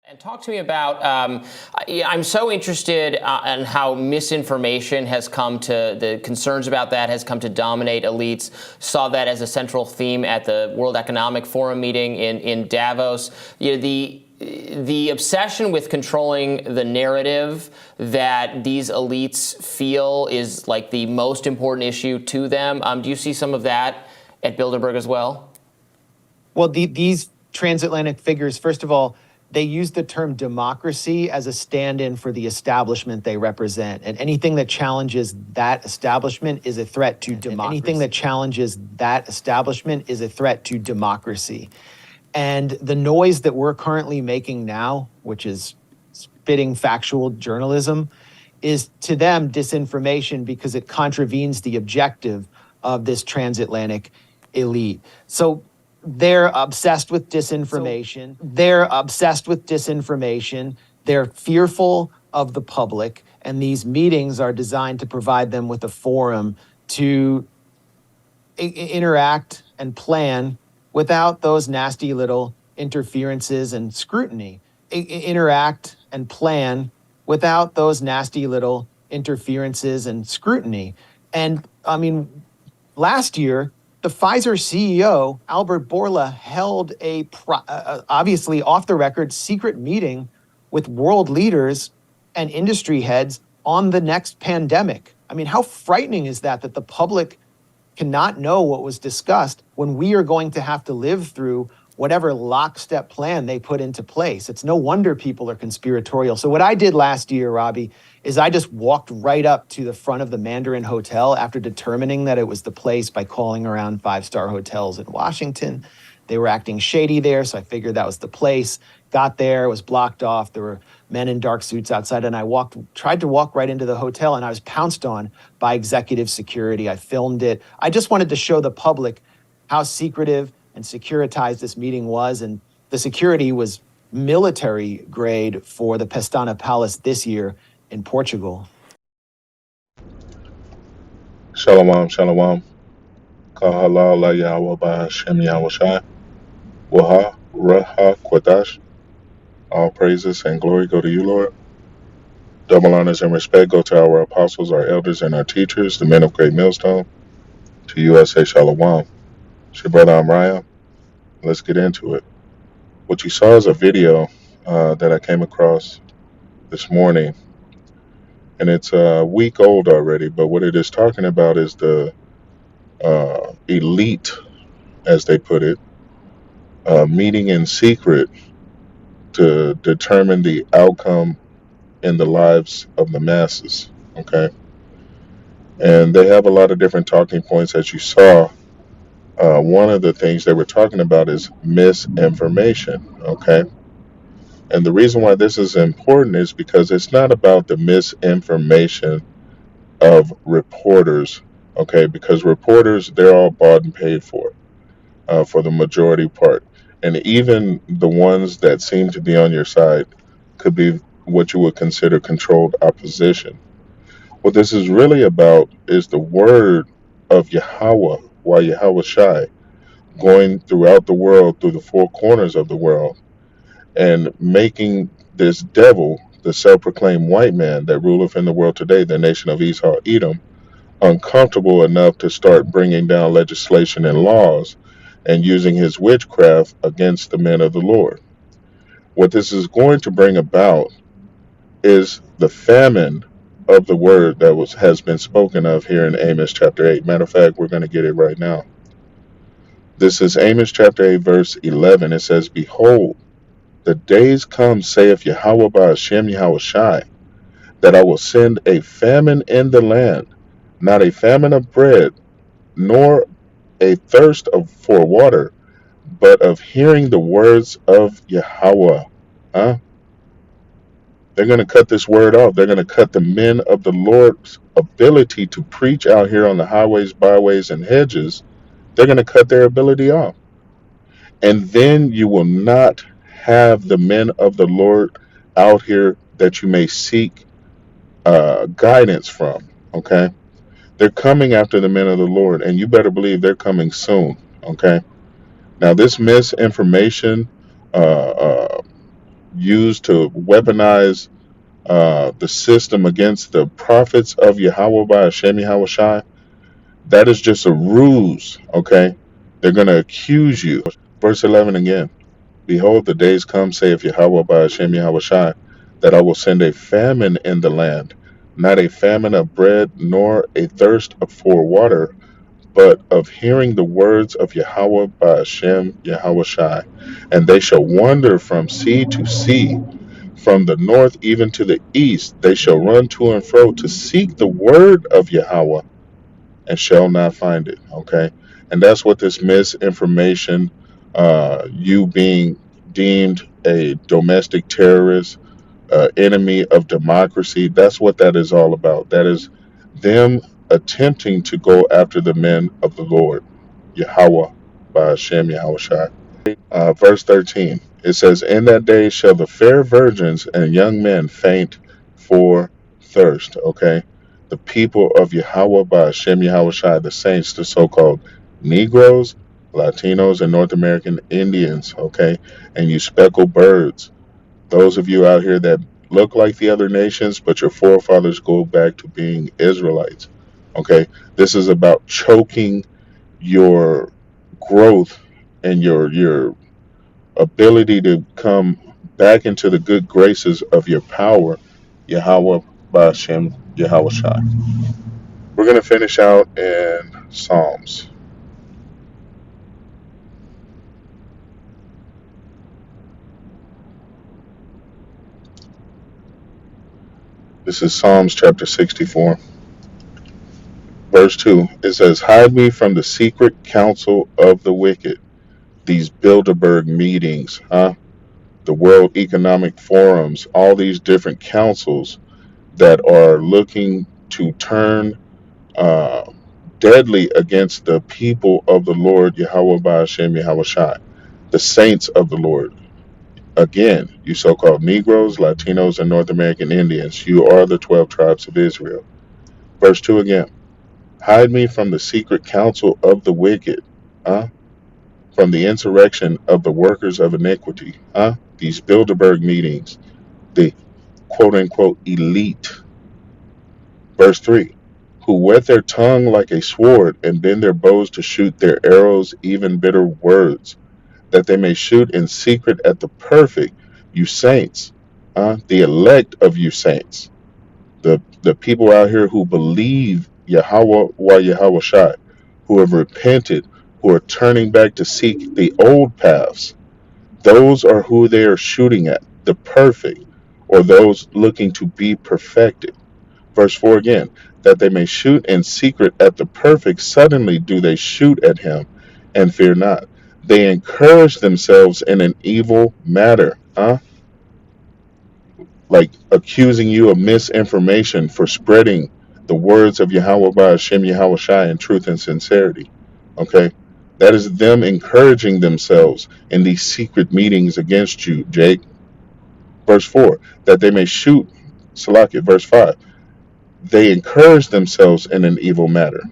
And talk to me about, I'm so interested in how misinformation has come to, the concerns about that has come to dominate elites. Saw that as a central theme at the World Economic Forum meeting in Davos. The obsession with controlling the narrative that these elites feel is like the most important issue to them. Do you see some of that at Bilderberg as well? Well, these transatlantic figures, first of all, they use the term democracy as a stand-in for the establishment they represent. And anything that challenges that establishment is a threat to democracy. Anything that challenges that establishment is a threat to democracy. And the noise that we're currently making now, which is spitting factual journalism, is to them disinformation because it contravenes the objective of this transatlantic elite. So they're obsessed with disinformation. They're fearful of the public. And these meetings are designed to provide them with a forum to interact and plan without those nasty little interferences and scrutiny. Interact and plan without those nasty little interferences and scrutiny. And I mean, last year, the Pfizer CEO, Albert Bourla, held a obviously off-the-record secret meeting with world leaders and industry heads on the next pandemic. I mean, how frightening is that the public cannot know what was discussed when we are going to have to live through whatever lockstep plan they put into place? It's no wonder people are conspiratorial. So what I did last year, Robbie, is I just walked right up to the front of the Mandarin Hotel after determining that it was the place by calling around five-star hotels in Washington. They were acting shady there, so I figured that was the place. Got there, it was blocked off. There were men in dark suits outside, and I tried to walk right into the hotel, and I was pounced on by executive security. I filmed it. I just wanted to show the public how secretive and securitized this meeting was, and the security was military grade for the Pestana Palace this year in Portugal. Shalom, shalom. Kahala la Yahweh ba Hashem Yahweh Shai. Waha, Raha, Kwadash. All praises and glory go to you, Lord. Double honors and respect go to our apostles, our elders, and our teachers, the men of great millstone. To you I say shalom. It's your brother Amraya. Let's get into it. What you saw is a video that I came across this morning, and it's a week old already, but what it is talking about is the elite, as they put it, meeting in secret to determine the outcome in the lives of the masses, okay? And they have a lot of different talking points, as you saw. One of the things they were talking about is misinformation, okay? And the reason why this is important is because it's not about the misinformation of reporters, okay? Because reporters, they're all bought and paid for the majority part. And even the ones that seem to be on your side could be what you would consider controlled opposition. What this is really about is the word of Yahweh, why Yahweh Shai, going throughout the world, through the four corners of the world, and making this devil, the self-proclaimed white man that ruleth in the world today, the nation of Esau, Edom, uncomfortable enough to start bringing down legislation and laws and using his witchcraft against the men of the Lord. What this is going to bring about is the famine of the word that has been spoken of here in Amos chapter 8. Matter of fact, we're going to get it right now. This is Amos chapter 8, verse 11. It says, Behold, the days come, saith Yahweh by Hashem Yahweh Shai, that I will send a famine in the land, not a famine of bread, nor a thirst for water, but of hearing the words of Yahweh. Huh? They're going to cut this word off. They're going to cut the men of the Lord's ability to preach out here on the highways, byways, and hedges. They're going to cut their ability off. And then you will not have the men of the Lord out here that you may seek guidance from, okay? They're coming after the men of the Lord, and you better believe they're coming soon, okay? Now, this misinformation used to weaponize the system against the prophets of Yahweh by Hashem Yahushai, that is just a ruse, okay? They're going to accuse you. Verse 11 again. Behold, the days come, saith Yahweh by Hashem Yahushai, that I will send a famine in the land, not a famine of bread, nor a thirst for water, but of hearing the words of Yahweh by Hashem Yahushai. And they shall wander from sea to sea, from the north even to the east. They shall run to and fro to seek the word of Yahweh, and shall not find it. Okay, and that's what this misinformation, you being deemed a domestic terrorist, enemy of democracy, that's what that is all about. That is them attempting to go after the men of the Lord, Yahweh, by Hashem Yahushua. Verse 13, it says, in that day shall the fair virgins and young men faint for thirst. Okay, the people of Yahweh by Hashem Yahushua, the saints, the so-called Negroes, Latinos, and North American Indians. Okay, and you speckled birds, those of you out here that look like the other nations, but your forefathers go back to being Israelites. Okay, this is about choking your growth and your ability to come back into the good graces of your power, Yahweh Bashem Yahweh Shai. We're going to finish out in Psalms. This is Psalms chapter 64. Verse 2, it says, hide me from the secret counsel of the wicked. These Bilderberg meetings, the World Economic Forums, all these different councils that are looking to turn deadly against the people of the Lord, Yahweh Ba'ashem Yahweh Shai, the saints of the Lord. Again, you so-called Negroes, Latinos, and North American Indians, you are the 12 tribes of Israel. Verse 2 again, hide me from the secret counsel of the wicked, from the insurrection of the workers of iniquity, these Bilderberg meetings, the quote-unquote elite. Verse 3, who whet their tongue like a sword and bend their bows to shoot their arrows, even bitter words, that they may shoot in secret at the perfect, you saints, the elect of you saints, the people out here who believe Yahweh wa Yahweh Shai, who have repented, who are turning back to seek the old paths. Those are who they are shooting at, the perfect, or those looking to be perfected. Verse 4 again, that they may shoot in secret at the perfect, suddenly do they shoot at him and fear not. They encourage themselves in an evil matter, like accusing you of misinformation for spreading the words of Yahweh by Hashem Yahweh Shai in truth and sincerity. Okay, that is them encouraging themselves in these secret meetings against you, Jake. Verse 4, that they may shoot, Salakia, verse 5, they encourage themselves in an evil matter.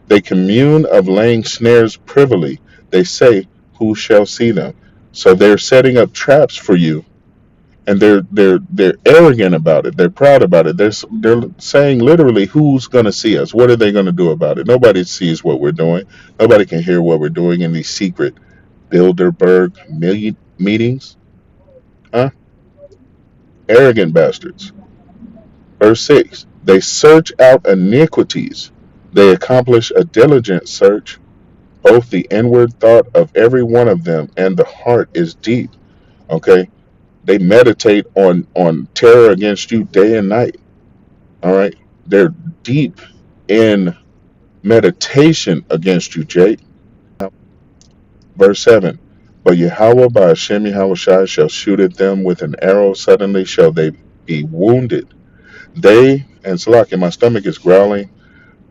They commune of laying snares privily. They say, who shall see them? So they're setting up traps for you, and they're arrogant about it. They're proud about it. They're saying literally, who's going to see us? What are they going to do about it? Nobody sees what we're doing. Nobody can hear what we're doing in these secret Bilderberg meetings. Arrogant bastards. Verse 6, they search out iniquities. They accomplish a diligent search. Both the inward thought of every one of them and the heart is deep. Okay, they meditate on terror against you day and night. All right, they're deep in meditation against you, Jake. Verse 7, but Yahweh by Hashem Yahweh Shai shall shoot at them with an arrow, suddenly shall they be wounded. They, and Salak, my stomach is growling.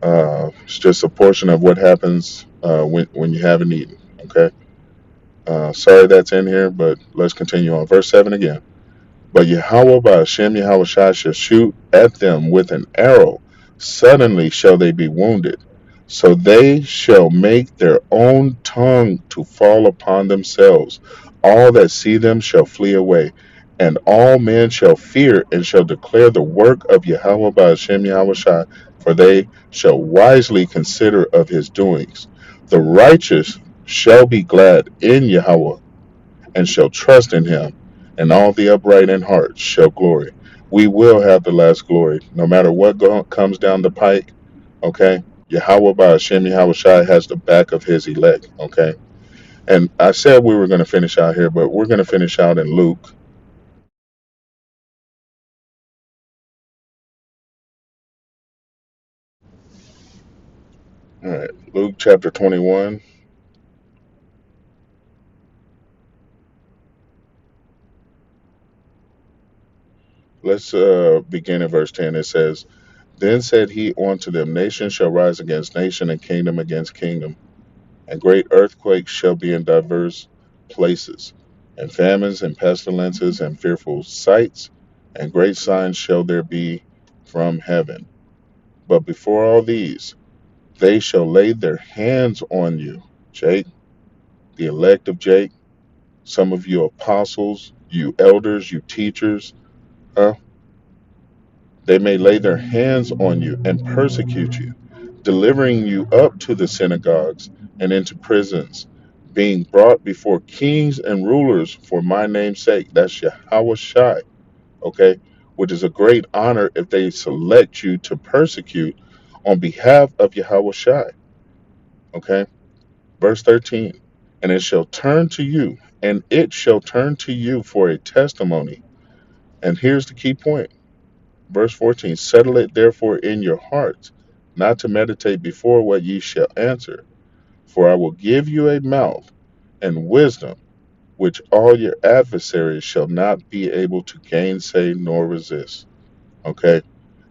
It's just a portion of what happens when you haven't eaten. Okay. Sorry that's in here, but let's continue on. Verse 7 again. But Yahweh by Hashem Yahweh Shai shall shoot at them with an arrow. Suddenly shall they be wounded. So they shall make their own tongue to fall upon themselves. All that see them shall flee away. And all men shall fear and shall declare the work of Yahweh by Hashem Yahweh Shai, for they shall wisely consider of his doings. The righteous shall be glad in Yahweh and shall trust in him, and all the upright in heart shall glory. We will have the last glory, no matter what comes down the pike. Okay, Yahweh by Hashem Yahweh Shai has the back of his elect. Okay, and I said we were going to finish out here, but we're going to finish out in Luke. All right, Luke chapter 21. Let's begin at verse 10. It says, Then said he unto them, Nation shall rise against nation, and kingdom against kingdom. And great earthquakes shall be in divers places, and famines and pestilences and fearful sights, and great signs shall there be from heaven. But before all these, they shall lay their hands on you, Jake, the elect of Jake, some of you apostles, you elders, you teachers, huh? They may lay their hands on you and persecute you, delivering you up to the synagogues and into prisons, being brought before kings and rulers for my name's sake. That's Yahweh Shai, okay? Which is a great honor if they select you to persecute on behalf of Yahweh Shai, okay? Verse 13, and it shall turn to you, and it shall turn to you for a testimony. And here's the key point. Verse 14, settle it therefore in your hearts, not to meditate before what ye shall answer. For I will give you a mouth and wisdom, which all your adversaries shall not be able to gainsay nor resist. Okay?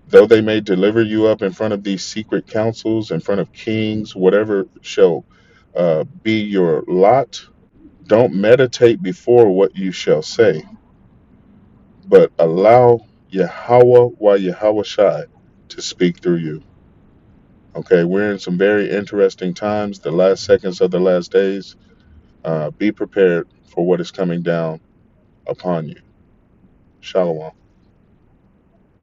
Though they may deliver you up in front of these secret councils, in front of kings, whatever shall be your lot, don't meditate before what you shall say, but allow Yahweh while Yahweh Shai to speak through you. Okay, we're in some very interesting times, the last seconds of the last days. Be prepared for what is coming down upon you. Shalom.